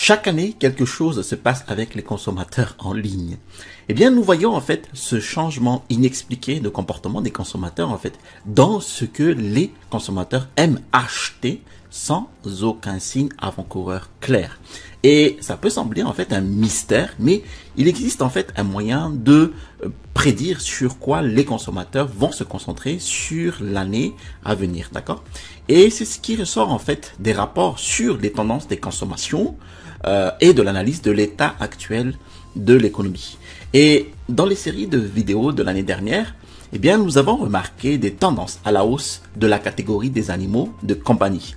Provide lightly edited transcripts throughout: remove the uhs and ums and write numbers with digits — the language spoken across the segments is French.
Chaque année, quelque chose se passe avec les consommateurs en ligne. Eh bien, nous voyons en fait ce changement inexpliqué de comportement des consommateurs en fait dans ce que les consommateurs aiment acheter sans aucun signe avant-coureur clair. Et ça peut sembler en fait un mystère, mais il existe en fait un moyen de prédire sur quoi les consommateurs vont se concentrer sur l'année à venir, d'accord? Et c'est ce qui ressort en fait des rapports sur les tendances des consommations et de l'analyse de l'état actuel de l'économie. Et dans les séries de vidéos de l'année dernière, eh bien, nous avons remarqué des tendances à la hausse de la catégorie des animaux de compagnie.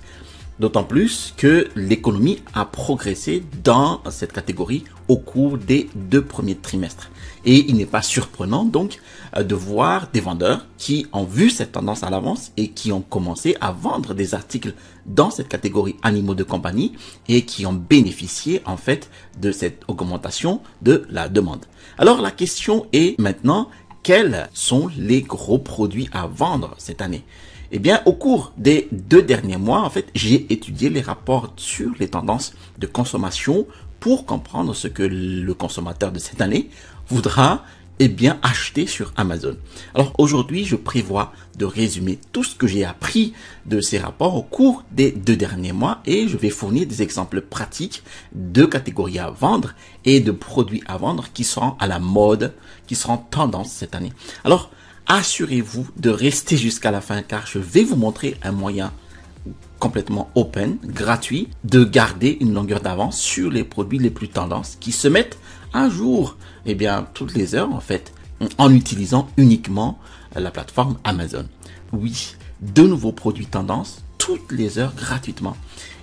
D'autant plus que l'économie a progressé dans cette catégorie au cours des 2 premiers trimestres. Et il n'est pas surprenant donc de voir des vendeurs qui ont vu cette tendance à l'avance et qui ont commencé à vendre des articles dans cette catégorie animaux de compagnie et qui ont bénéficié en fait de cette augmentation de la demande. Alors la question est maintenant, quels sont les gros produits à vendre cette année ? Eh bien, au cours des 2 derniers mois, en fait, j'ai étudié les rapports sur les tendances de consommation pour comprendre ce que le consommateur de cette année voudra acheter sur Amazon. Alors aujourd'hui, je prévois de résumer tout ce que j'ai appris de ces rapports au cours des 2 derniers mois et je vais fournir des exemples pratiques de catégories à vendre et de produits à vendre qui seront à la mode, qui seront tendance cette année. Alors, assurez-vous de rester jusqu'à la fin car je vais vous montrer un moyen complètement open, gratuit, de garder une longueur d'avance sur les produits les plus tendances qui se mettent à jour, toutes les heures en fait, en utilisant uniquement la plateforme Amazon. Oui, 2 nouveaux produits tendances toutes les heures gratuitement.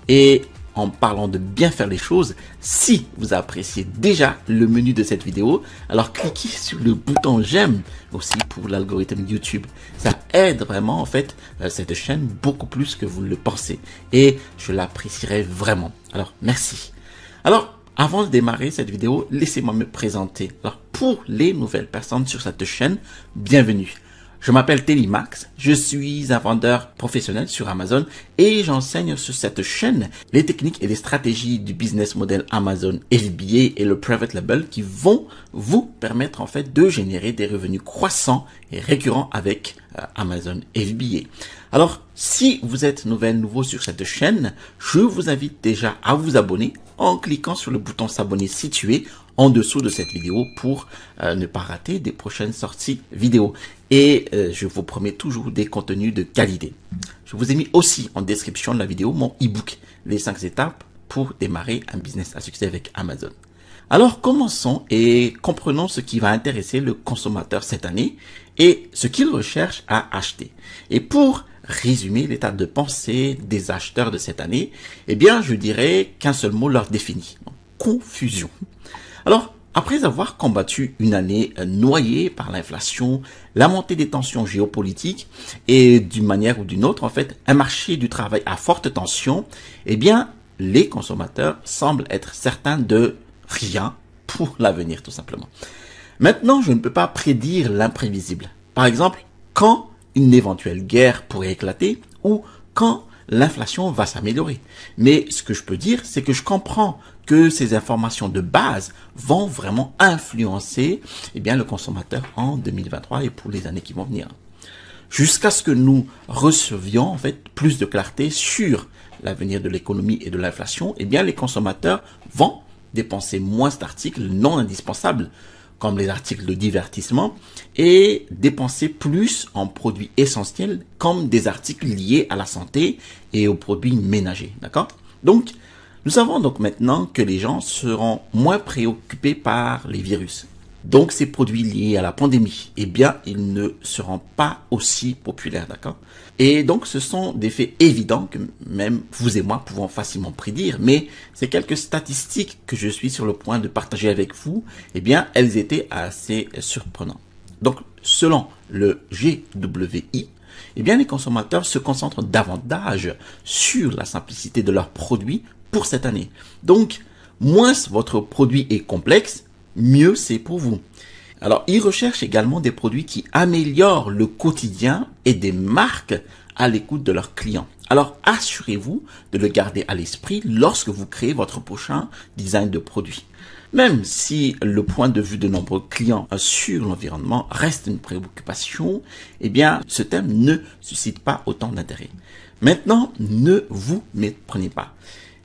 Et en parlant de bien faire les choses, si vous appréciez déjà le menu de cette vidéo, alors cliquez sur le bouton j'aime aussi pour l'algorithme YouTube. Ça aide vraiment en fait cette chaîne beaucoup plus que vous le pensez et je l'apprécierai vraiment. Alors merci. Alors avant de démarrer cette vidéo, laissez-moi me présenter. Alors pour les nouvelles personnes sur cette chaîne, bienvenue. Je m'appelle Télimax, je suis un vendeur professionnel sur Amazon et j'enseigne sur cette chaîne les techniques et les stratégies du business model Amazon FBA et le private label qui vont vous permettre en fait de générer des revenus croissants et récurrents avec Amazon FBA. Alors, si vous êtes nouveau sur cette chaîne, je vous invite déjà à vous abonner en cliquant sur le bouton s'abonner situé en dessous de cette vidéo pour ne pas rater des prochaines sorties vidéo. Et je vous promets toujours des contenus de qualité. Je vous ai mis aussi en description de la vidéo mon e-book, les 5 étapes pour démarrer un business à succès avec Amazon. Alors commençons et comprenons ce qui va intéresser le consommateur cette année et ce qu'il recherche à acheter. Et pour résumer l'état de pensée des acheteurs de cette année, je dirais qu'un seul mot leur définit. Confusion. Alors, après avoir combattu une année noyée par l'inflation, la montée des tensions géopolitiques et d'une manière ou d'une autre, en fait, un marché du travail à forte tension, les consommateurs semblent être certains de rien pour l'avenir, tout simplement. Maintenant, je ne peux pas prédire l'imprévisible. Par exemple, quand une éventuelle guerre pourrait éclater ou quand l'inflation va s'améliorer. Mais ce que je peux dire, c'est que je comprends que ces informations de base vont vraiment influencer le consommateur en 2023 et pour les années qui vont venir. Jusqu'à ce que nous recevions en fait plus de clarté sur l'avenir de l'économie et de l'inflation, les consommateurs vont dépenser moins d'articles non indispensables comme les articles de divertissement et dépenser plus en produits essentiels comme des articles liés à la santé et aux produits ménagers. D'accord? Donc, nous savons donc maintenant que les gens seront moins préoccupés par les virus. Donc, ces produits liés à la pandémie, ils ne seront pas aussi populaires, d'accord? Et donc, ce sont des faits évidents que même vous et moi pouvons facilement prédire, mais ces quelques statistiques que je suis sur le point de partager avec vous, elles étaient assez surprenantes. Donc, selon le GWI, les consommateurs se concentrent davantage sur la simplicité de leurs produits pour cette année. Donc, moins votre produit est complexe, mieux c'est pour vous. Alors, ils recherchent également des produits qui améliorent le quotidien et des marques à l'écoute de leurs clients. Alors, assurez-vous de le garder à l'esprit lorsque vous créez votre prochain design de produit. Même si le point de vue de nombreux clients sur l'environnement reste une préoccupation, eh bien, ce thème ne suscite pas autant d'intérêt. Maintenant, ne vous méprenez pas.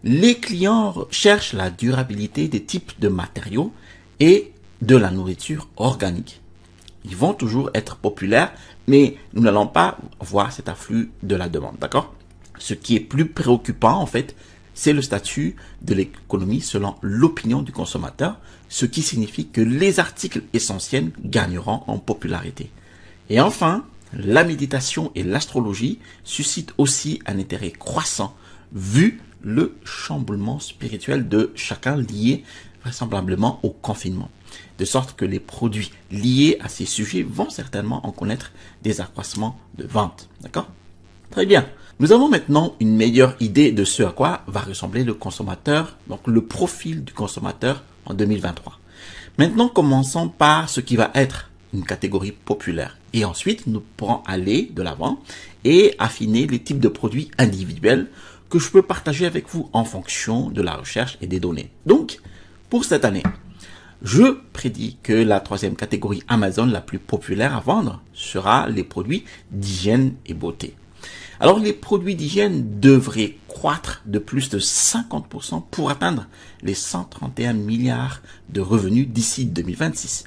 Les clients cherchent la durabilité des types de matériaux et de la nourriture organique. Ils vont toujours être populaires, mais nous n'allons pas voir cet afflux de la demande, d'accord? Ce qui est plus préoccupant, en fait, c'est le statut de l'économie selon l'opinion du consommateur, ce qui signifie que les articles essentiels gagneront en popularité. Et enfin, la méditation et l'astrologie suscitent aussi un intérêt croissant, vu le chamboulement spirituel de chacun lié vraisemblablement au confinement. De sorte que les produits liés à ces sujets vont certainement en connaître des accroissements de vente. D'accord? Très bien. Nous avons maintenant une meilleure idée de ce à quoi va ressembler le consommateur, donc le profil du consommateur en 2023. Maintenant, commençons par ce qui va être une catégorie populaire. Et ensuite, nous pourrons aller de l'avant et affiner les types de produits individuels que je peux partager avec vous en fonction de la recherche et des données. Donc, pour cette année, je prédis que la troisième catégorie Amazon la plus populaire à vendre sera les produits d'hygiène et beauté. Alors, les produits d'hygiène devraient croître de plus de 50% pour atteindre les 131 milliards de revenus d'ici 2026.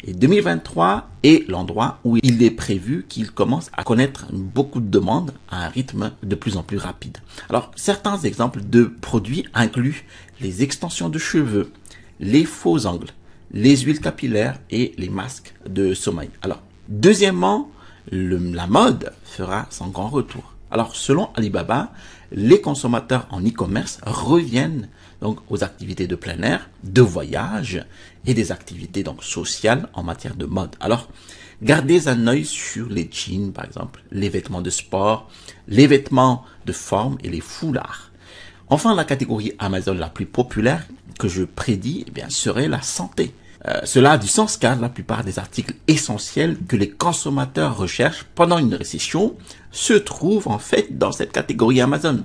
Et 2023 est l'endroit où il est prévu qu'il commence à connaître beaucoup de demandes à un rythme de plus en plus rapide. Alors, certains exemples de produits incluent les extensions de cheveux, les faux ongles, les huiles capillaires et les masques de sommeil. Alors, deuxièmement, la mode fera son grand retour. Alors, selon Alibaba, les consommateurs en e-commerce reviennent donc aux activités de plein air, de voyage et des activités donc sociales en matière de mode. Alors, gardez un œil sur les jeans, par exemple, les vêtements de sport, les vêtements de forme et les foulards. Enfin, la catégorie Amazon la plus populaire que je prédis, eh bien, serait la santé. Cela a du sens car la plupart des articles essentiels que les consommateurs recherchent pendant une récession se trouvent en fait dans cette catégorie Amazon.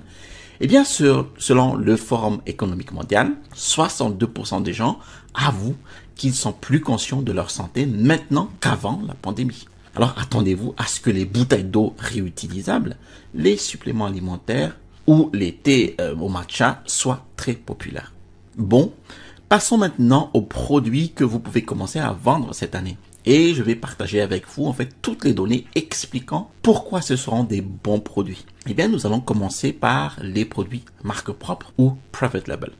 Eh bien, selon le Forum économique mondial, 62% des gens avouent qu'ils sont plus conscients de leur santé maintenant qu'avant la pandémie. Alors, attendez-vous à ce que les bouteilles d'eau réutilisables, les suppléments alimentaires ou les thés au matcha soient très populaires. Bon, passons maintenant aux produits que vous pouvez commencer à vendre cette année. Et je vais partager avec vous en fait toutes les données expliquant pourquoi ce seront des bons produits. Eh bien, nous allons commencer par les produits marque propre ou private label.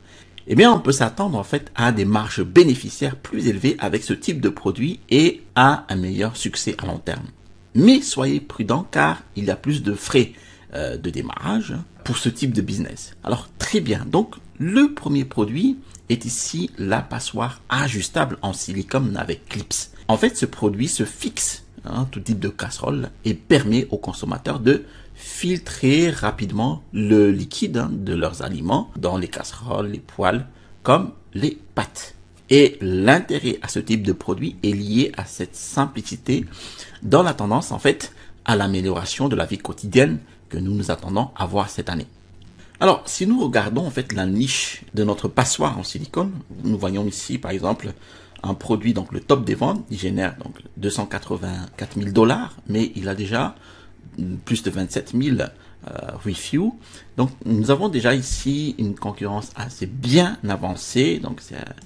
Eh bien, on peut s'attendre en fait à des marges bénéficiaires plus élevées avec ce type de produit et à un meilleur succès à long terme. Mais soyez prudents car il y a plus de frais de démarrage pour ce type de business. Alors, très bien. Donc, le premier produit est ici la passoire ajustable en silicone avec clips. En fait, ce produit se fixe, tout type de casserole, et permet aux consommateurs de filtrer rapidement le liquide de leurs aliments dans les casseroles, les poêles, comme les pâtes. Et l'intérêt à ce type de produit est lié à cette simplicité dans la tendance, en fait, à l'amélioration de la vie quotidienne que nous nous attendons à voir cette année. Alors, si nous regardons en fait la niche de notre passoire en silicone, nous voyons ici par exemple un produit, donc le top des ventes, il génère donc 284 000 $, mais il a déjà plus de 27 000 reviews. Donc, nous avons déjà ici une concurrence assez bien avancée. Donc,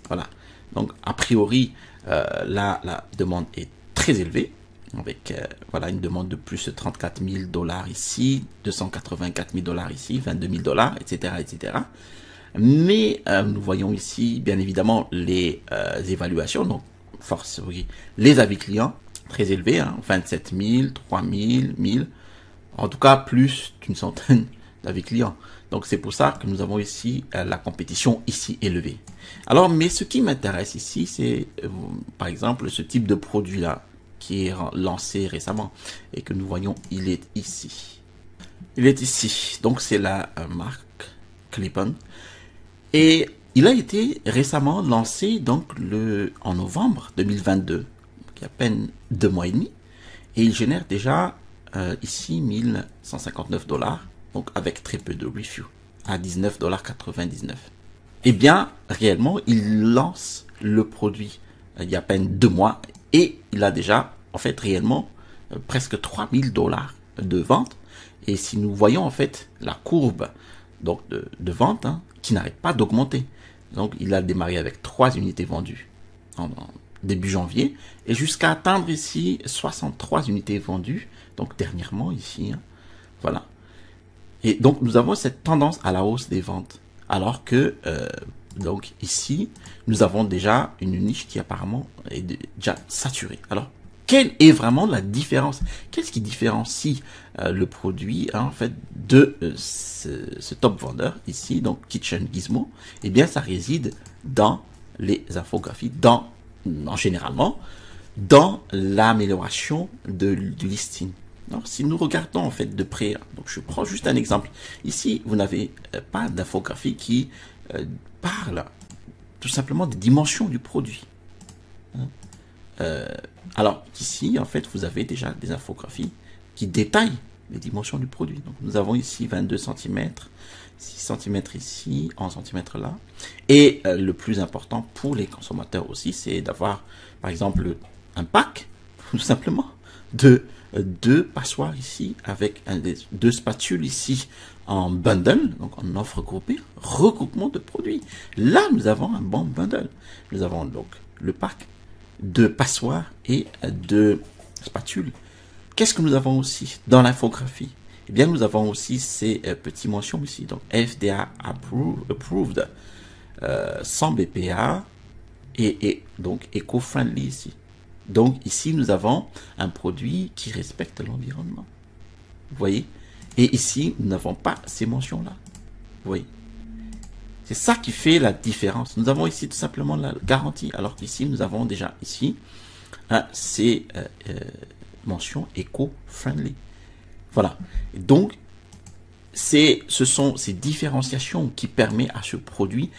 voilà. Donc, a priori, la demande est très élevée. Avec voilà une demande de plus de 34 000 $ ici, 284 000 $ ici, 22 000 $, etc., etc. Mais nous voyons ici, bien évidemment, les évaluations, donc force, oui, les avis clients, très élevés, 27 000, 3 000, 1000, en tout cas plus d'une centaine d'avis clients. Donc c'est pour ça que nous avons ici la compétition ici élevée. Alors, mais ce qui m'intéresse ici, c'est par exemple ce type de produit-là, qui est lancé récemment et que nous voyons, il est ici. Il est ici. Donc, c'est la marque Clip-On. Et il a été récemment lancé donc en novembre 2022, donc il y a à peine 2 mois et demi. Et il génère déjà ici 1159 $, donc avec très peu de reviews, à 19,99 $. Eh bien, réellement, il lance le produit il y a à peine 2 mois et il a déjà, en fait, réellement, presque 3000 $ de vente. Et si nous voyons, en fait, la courbe donc de vente qui n'arrête pas d'augmenter. Donc, il a démarré avec 3 unités vendues en début janvier et jusqu'à atteindre ici 63 unités vendues. Donc, dernièrement, ici, voilà. Et donc, nous avons cette tendance à la hausse des ventes. Alors que, donc ici, nous avons déjà une niche qui apparemment est déjà saturée. Alors, quelle est vraiment la différence? Qu'est-ce qui différencie le produit en fait de ce top vendeur ici, donc Kitchen Gizmo? Eh bien, ça réside dans les infographies, généralement, dans l'amélioration du listing. Alors, si nous regardons en fait de près, donc je prends juste un exemple. Ici, vous n'avez pas d'infographie qui parle tout simplement des dimensions du produit. Alors ici, en fait, vous avez déjà des infographies qui détaillent les dimensions du produit. Donc, nous avons ici 22 cm, 6 cm ici, 11 cm là. Et le plus important pour les consommateurs aussi, c'est d'avoir, par exemple, un pack, tout simplement, de 2 passoires ici, avec 2 spatules ici en bundle, donc en offre groupée, regroupement de produits. Là, nous avons un bon bundle. Nous avons donc le pack de passoires et de spatules. Qu'est-ce que nous avons aussi dans l'infographie? Eh bien, nous avons aussi ces petites mentions ici, donc FDA approved, sans BPA et donc éco-friendly ici. Donc ici, nous avons un produit qui respecte l'environnement. Vous voyez? Et ici, nous n'avons pas ces mentions-là. Vous voyez? C'est ça qui fait la différence. Nous avons ici tout simplement la garantie, alors qu'ici, nous avons déjà ici ces mentions éco-friendly. Voilà. Et donc, ce sont ces différenciations qui permettent à ce produit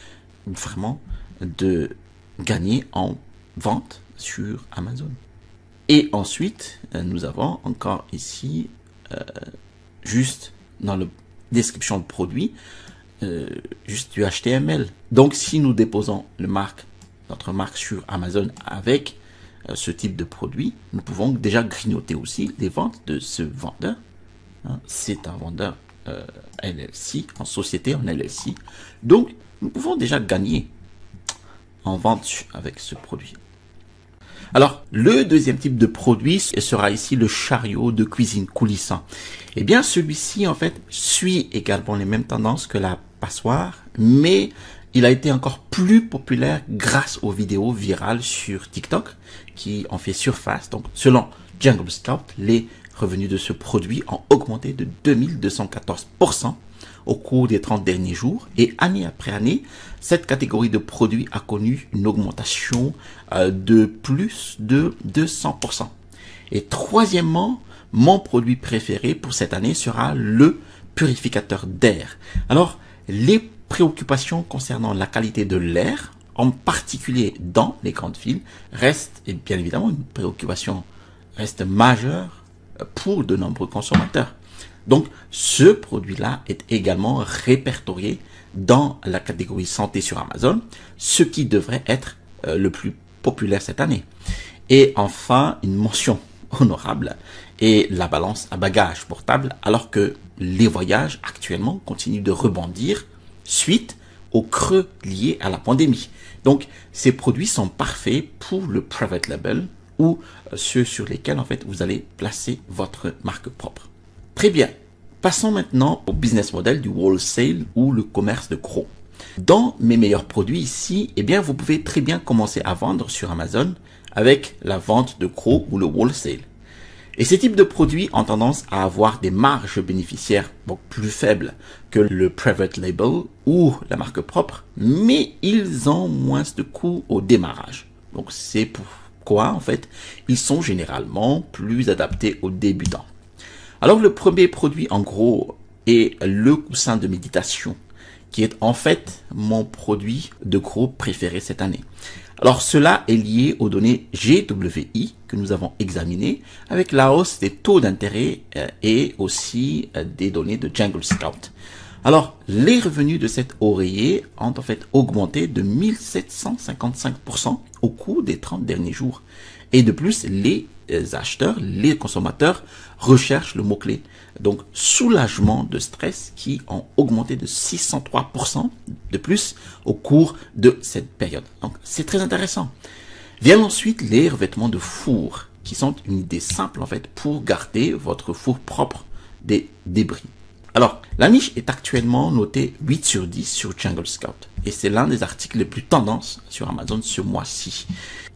vraiment de gagner en vente sur Amazon. Et ensuite, nous avons encore ici, juste dans la description de produit, juste du HTML. Donc, si nous déposons notre marque sur Amazon avec ce type de produit, nous pouvons déjà grignoter aussi les ventes de ce vendeur. C'est un vendeur LLC, en société en LLC. Donc, nous pouvons déjà gagner en vente avec ce produit. Alors, le deuxième type de produit sera ici le chariot de cuisine coulissant. Eh bien, celui-ci, en fait, suit également les mêmes tendances que la passoire, mais il a été encore plus populaire grâce aux vidéos virales sur TikTok qui ont fait surface. Donc, selon Jungle Scout, les revenus de ce produit ont augmenté de 2214% au cours des 30 derniers jours et année après année, cette catégorie de produits a connu une augmentation de plus de 200%. Et troisièmement, mon produit préféré pour cette année sera le purificateur d'air. Alors, les préoccupations concernant la qualité de l'air, en particulier dans les grandes villes, restent, et bien évidemment, une préoccupation reste majeure pour de nombreux consommateurs. Donc, ce produit-là est également répertorié dans la catégorie santé sur Amazon, ce qui devrait être le plus populaire cette année. Et enfin, une mention honorable est la balance à bagages portable, alors que les voyages actuellement continuent de rebondir suite au creux lié à la pandémie. Donc, ces produits sont parfaits pour le private label ou ceux sur lesquels, en fait, vous allez placer votre marque propre. Très bien. Passons maintenant au business model du wholesale ou le commerce de gros. Dans mes meilleurs produits ici, eh bien, vous pouvez très bien commencer à vendre sur Amazon avec la vente de gros ou le wholesale. Et ces types de produits ont tendance à avoir des marges bénéficiaires plus faibles que le private label ou la marque propre, mais ils ont moins de coûts au démarrage. Donc, c'est pourquoi, en fait, ils sont généralement plus adaptés aux débutants. Alors, le premier produit, en gros, est le coussin de méditation, qui est en fait mon produit de gros préféré cette année. Alors cela est lié aux données GWI que nous avons examinées avec la hausse des taux d'intérêt et aussi des données de Jungle Scout. Alors les revenus de cet oreiller ont en fait augmenté de 1755% au cours des 30 derniers jours. Et de plus, les acheteurs, les consommateurs recherchent le mot-clé. Donc, soulagement de stress qui ont augmenté de 603% de plus au cours de cette période. Donc, c'est très intéressant. Viennent ensuite les revêtements de four qui sont une idée simple en fait pour garder votre four propre des débris. Alors, la niche est actuellement notée 8 sur 10 sur Jungle Scout. Et c'est l'un des articles les plus tendances sur Amazon ce mois-ci.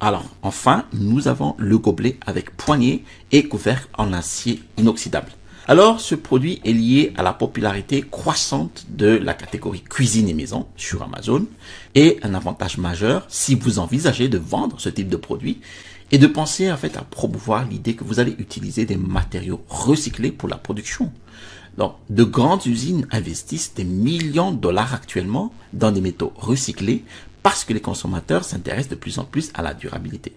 Alors, enfin, nous avons le gobelet avec poignée et couvercle en acier inoxydable. Alors, ce produit est lié à la popularité croissante de la catégorie cuisine et maison sur Amazon et un avantage majeur si vous envisagez de vendre ce type de produit et de penser en fait à promouvoir l'idée que vous allez utiliser des matériaux recyclés pour la production. Donc, de grandes usines investissent des millions de dollars actuellement dans des métaux recyclés parce que les consommateurs s'intéressent de plus en plus à la durabilité.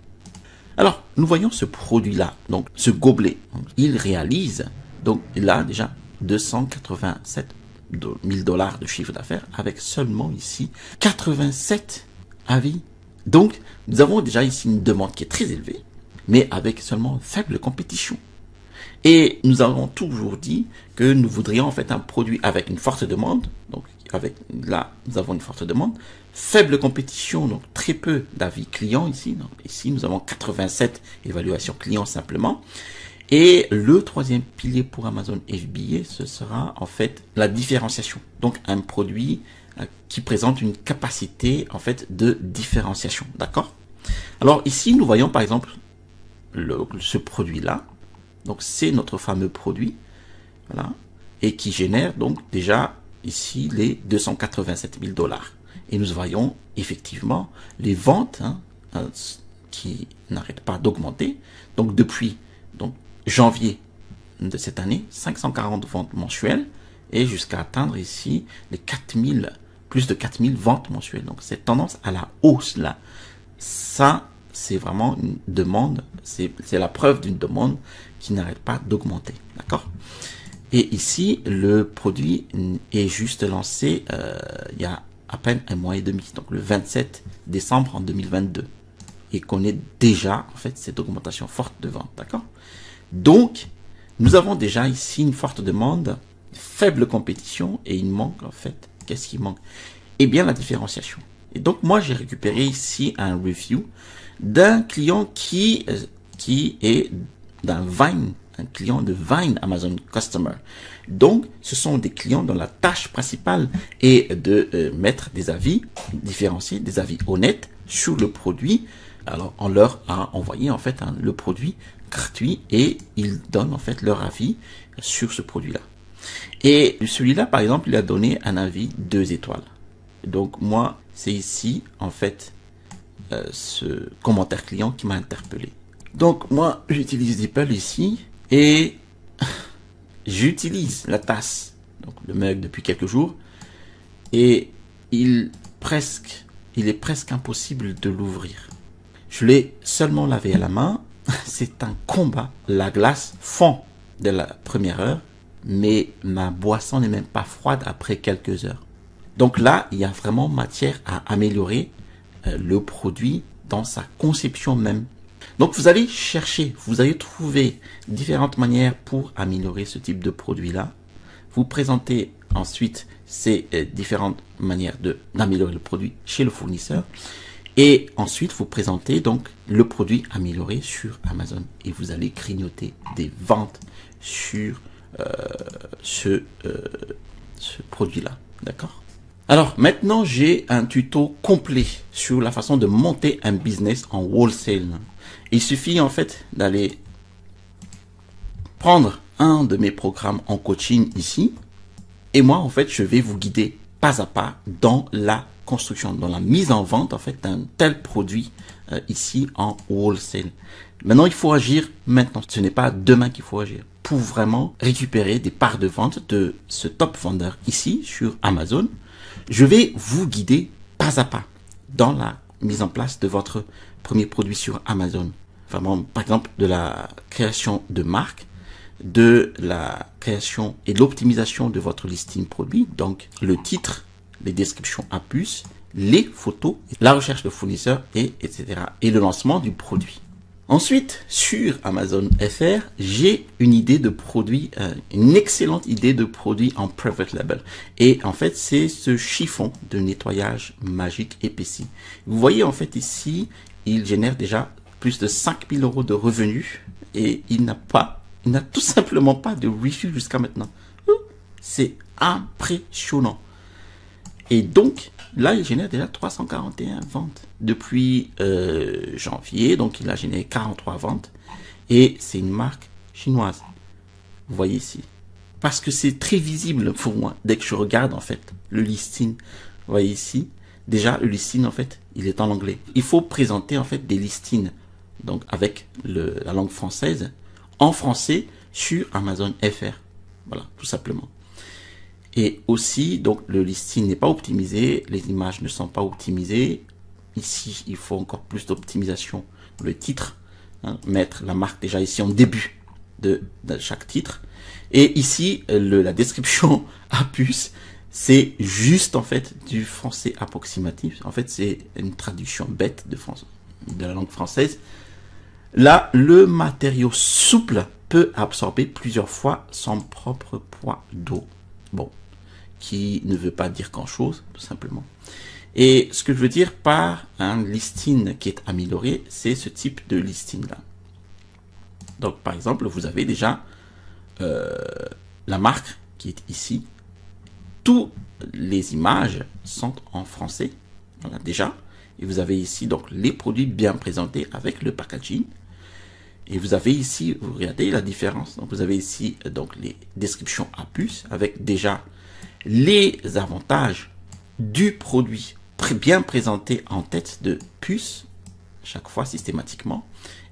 Alors, nous voyons ce produit-là, donc ce gobelet. Il réalise, donc il a déjà 287 000 $ de chiffre d'affaires avec seulement ici 87 avis. Donc, nous avons déjà ici une demande qui est très élevée, mais avec seulement faible compétition. Et nous avons toujours dit que nous voudrions en fait un produit avec une forte demande. Donc là, nous avons une forte demande. Faible compétition, donc très peu d'avis clients ici. Donc, ici, nous avons 87 évaluations clients simplement. Et le troisième pilier pour Amazon FBA, ce sera en fait la différenciation. Donc un produit qui présente une capacité en fait de différenciation. D'accord? Alors ici, nous voyons par exemple ce produit-là. Donc c'est notre fameux produit, voilà, et qui génère donc déjà ici les 287 000 $. Et nous voyons effectivement les ventes qui n'arrêtent pas d'augmenter. Donc depuis janvier de cette année, 540 ventes mensuelles et jusqu'à atteindre ici les 4000, plus de 4000 ventes mensuelles. Donc cette tendance à la hausse là, ça c'est vraiment une demande, c'est la preuve d'une demande qui n'arrête pas d'augmenter, d'accord? Et ici, le produit est juste lancé il y a à peine un mois et demi, donc le 27 décembre en 2022. Et connaît déjà en fait cette augmentation forte de vente, d'accord? Donc, nous avons déjà ici une forte demande, faible compétition et il manque en fait, qu'est-ce qui manque? Eh bien la différenciation. Et donc moi j'ai récupéré ici un review d'un client qui est d'un Vine, un client de Vine Amazon Customer. Donc, ce sont des clients dont la tâche principale est de mettre des avis différenciés, des avis honnêtes sur le produit. Alors, on leur a envoyé en fait le produit gratuit et ils donnent en fait leur avis sur ce produit-là. Et celui-là, par exemple, il a donné un avis 2 étoiles. Donc, moi, c'est ici en fait ce commentaire client qui m'a interpellé. Donc moi j'utilise DeepL ici et j'utilise la tasse, donc le mug depuis quelques jours et il est presque impossible de l'ouvrir. Je l'ai seulement lavé à la main, c'est un combat. La glace fond dès la première heure, mais ma boisson n'est même pas froide après quelques heures. Donc là, il y a vraiment matière à améliorer le produit dans sa conception même. Donc vous allez chercher, vous allez trouver différentes manières pour améliorer ce type de produit-là. Vous présentez ensuite ces différentes manières d'améliorer le produit chez le fournisseur. Et ensuite, vous présentez donc le produit amélioré sur Amazon. Et vous allez grignoter des ventes sur ce produit-là. D'accord ? Alors maintenant, j'ai un tuto complet sur la façon de monter un business en wholesale. Il suffit en fait d'aller prendre un de mes programmes en coaching ici. Et moi, en fait, je vais vous guider pas à pas dans la construction, dans la mise en vente en fait d'un tel produit ici en wholesale. Maintenant, il faut agir maintenant. Ce n'est pas demain qu'il faut agir pour vraiment récupérer des parts de vente de ce top vendeur ici sur Amazon. Je vais vous guider pas à pas dans la mise en place de votre premier produit sur Amazon. Vraiment, par exemple, de la création de marque, de la création et de l'optimisation de votre listing produit, donc le titre, les descriptions à puce, les photos, la recherche de fournisseurs, etc. et le lancement du produit. Ensuite, sur Amazon FR, j'ai une idée de produit, une excellente idée de produit en private label. Et en fait, c'est ce chiffon de nettoyage magique épaissi. Vous voyez en fait ici, il génère déjà plus de 5 000 € de revenus et il n'a tout simplement pas de review jusqu'à maintenant. C'est impressionnant. Et donc, là, il génère déjà 341 ventes depuis janvier. Donc, il a généré 43 ventes. Et c'est une marque chinoise. Vous voyez ici. Parce que c'est très visible pour moi. Dès que je regarde, en fait, le listing. Vous voyez ici. Déjà, le listing, en fait, il est en anglais. Il faut présenter, en fait, des listings. Donc, avec la langue française. En français, sur Amazon FR. Voilà, tout simplement. Et aussi, donc, le listing n'est pas optimisé, les images ne sont pas optimisées. Ici, il faut encore plus d'optimisation. Le titre, mettre la marque déjà ici en début de chaque titre. Et ici, la description à puce, c'est juste en fait du français approximatif. En fait, c'est une traduction bête de la langue française. Là, le matériau souple peut absorber plusieurs fois son propre poids d'eau. Bon, qui ne veut pas dire grand-chose, tout simplement. Et ce que je veux dire par un listing qui est amélioré, c'est ce type de listing-là. Donc, par exemple, vous avez déjà la marque qui est ici. Toutes les images sont en français, voilà, déjà. Et vous avez ici donc les produits bien présentés avec le packaging. Et vous avez ici, vous regardez la différence. Donc, vous avez ici donc les descriptions à puce avec déjà les avantages du produit bien présenté en tête de puce, chaque fois systématiquement,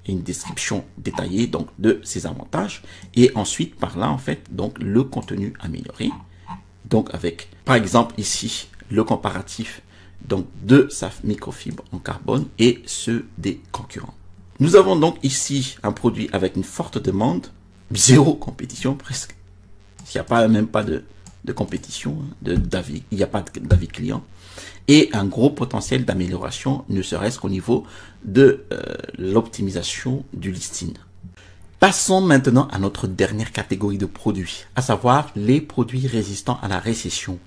et une description détaillée donc de ces avantages, et ensuite par là en fait donc le contenu amélioré, donc avec par exemple ici le comparatif donc de sa microfibre en carbone et ceux des concurrents. Nous avons donc ici un produit avec une forte demande, zéro compétition presque, il n'y a pas même pas de compétition, d'avis, il n'y a pas d'avis client, et un gros potentiel d'amélioration, ne serait-ce qu'au niveau de l'optimisation du listing. Passons maintenant à notre dernière catégorie de produits, à savoir les produits résistants à la récession.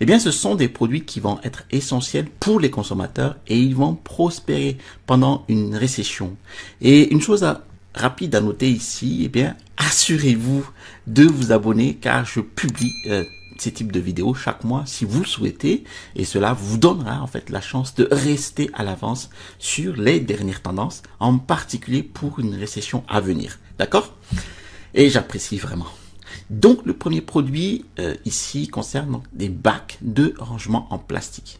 Eh bien, ce sont des produits qui vont être essentiels pour les consommateurs et ils vont prospérer pendant une récession. Et une chose rapide à noter ici, eh bien, assurez-vous de vous abonner car je publie ces types de vidéos chaque mois si vous le souhaitez et cela vous donnera en fait la chance de rester à l'avance sur les dernières tendances, en particulier pour une récession à venir. D'accord? Et j'apprécie vraiment. Donc le premier produit ici concerne donc des bacs de rangement en plastique.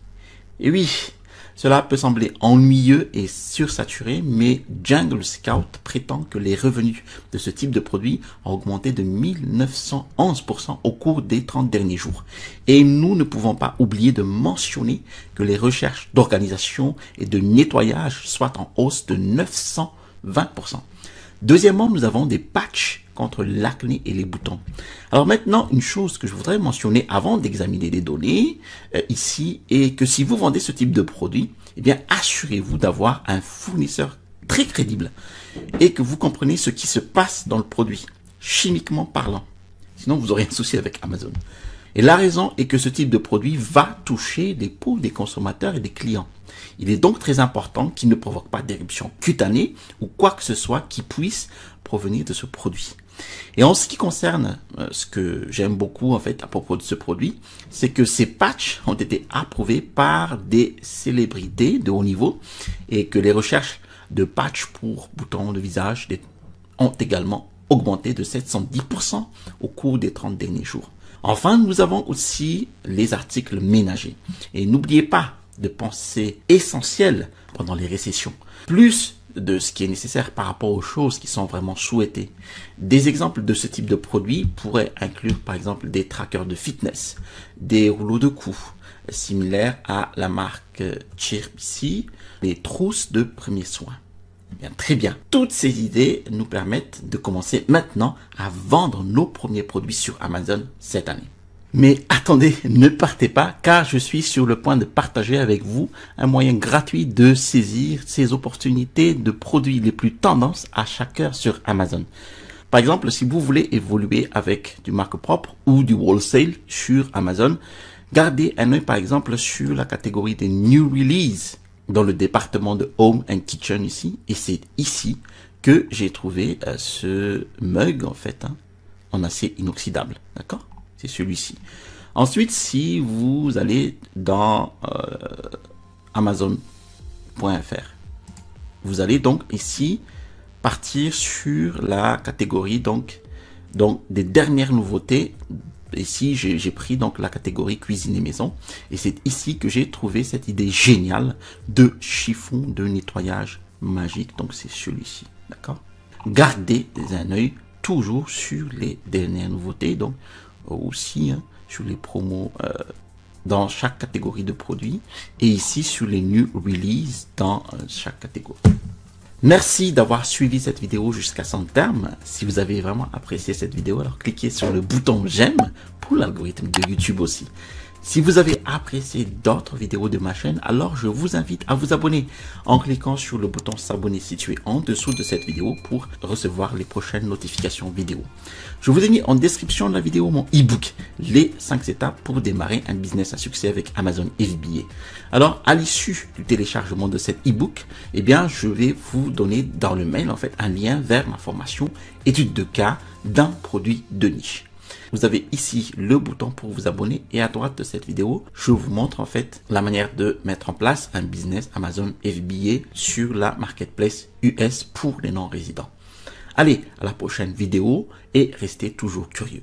Et oui, cela peut sembler ennuyeux et sursaturé, mais Jungle Scout prétend que les revenus de ce type de produit ont augmenté de 1911% au cours des 30 derniers jours. Et nous ne pouvons pas oublier de mentionner que les recherches d'organisation et de nettoyage soient en hausse de 920%. Deuxièmement, nous avons des patchs contre l'acné et les boutons. Alors maintenant, une chose que je voudrais mentionner avant d'examiner les données ici est que si vous vendez ce type de produit, eh bien assurez-vous d'avoir un fournisseur très crédible et que vous comprenez ce qui se passe dans le produit, chimiquement parlant. Sinon, vous aurez un souci avec Amazon. Et la raison est que ce type de produit va toucher les peaux des consommateurs et des clients. Il est donc très important qu'il ne provoque pas d'éruption cutanée ou quoi que ce soit qui puisse provenir de ce produit. Et en ce qui concerne ce que j'aime beaucoup en fait à propos de ce produit, c'est que ces patchs ont été approuvés par des célébrités de haut niveau et que les recherches de patchs pour boutons de visage ont également augmenté de 710% au cours des 30 derniers jours. Enfin, nous avons aussi les articles ménagers. Et n'oubliez pas de penser essentiel pendant les récessions. Plus de ce qui est nécessaire par rapport aux choses qui sont vraiment souhaitées. Des exemples de ce type de produits pourraient inclure par exemple des trackers de fitness, des rouleaux de cou, similaire à la marque Chirp ici, les trousses de premiers soins. Bien, très bien. Toutes ces idées nous permettent de commencer maintenant à vendre nos premiers produits sur Amazon cette année. Mais attendez, ne partez pas, car je suis sur le point de partager avec vous un moyen gratuit de saisir ces opportunités de produits les plus tendances à chaque heure sur Amazon. Par exemple, si vous voulez évoluer avec du marque propre ou du wholesale sur Amazon, gardez un œil par exemple sur la catégorie des New Release dans le département de Home and Kitchen ici. Et c'est ici que j'ai trouvé ce mug en fait, en acier inoxydable. D'accord? C'est celui-ci. Ensuite, si vous allez dans Amazon.fr, vous allez donc ici partir sur la catégorie donc des dernières nouveautés. Ici, j'ai pris donc la catégorie cuisine et maison. Et c'est ici que j'ai trouvé cette idée géniale de chiffon de nettoyage magique. Donc, c'est celui-ci. D'accord? Gardez un œil toujours sur les dernières nouveautés. Donc, aussi sur les promos dans chaque catégorie de produits. Et ici, sur les new release dans chaque catégorie. Merci d'avoir suivi cette vidéo jusqu'à son terme. Si vous avez vraiment apprécié cette vidéo, alors cliquez sur le bouton j'aime pour l'algorithme de YouTube aussi. Si vous avez apprécié d'autres vidéos de ma chaîne, alors je vous invite à vous abonner en cliquant sur le bouton s'abonner situé en dessous de cette vidéo pour recevoir les prochaines notifications vidéo. Je vous ai mis en description de la vidéo mon e-book, les 5 étapes pour démarrer un business à succès avec Amazon FBA. Alors, à l'issue du téléchargement de cet e-book, eh bien, je vais vous donner dans le mail, en fait, un lien vers ma formation étude de cas d'un produit de niche. Vous avez ici le bouton pour vous abonner et à droite de cette vidéo, je vous montre en fait la manière de mettre en place un business Amazon FBA sur la marketplace US pour les non-résidents. Allez, à la prochaine vidéo et restez toujours curieux.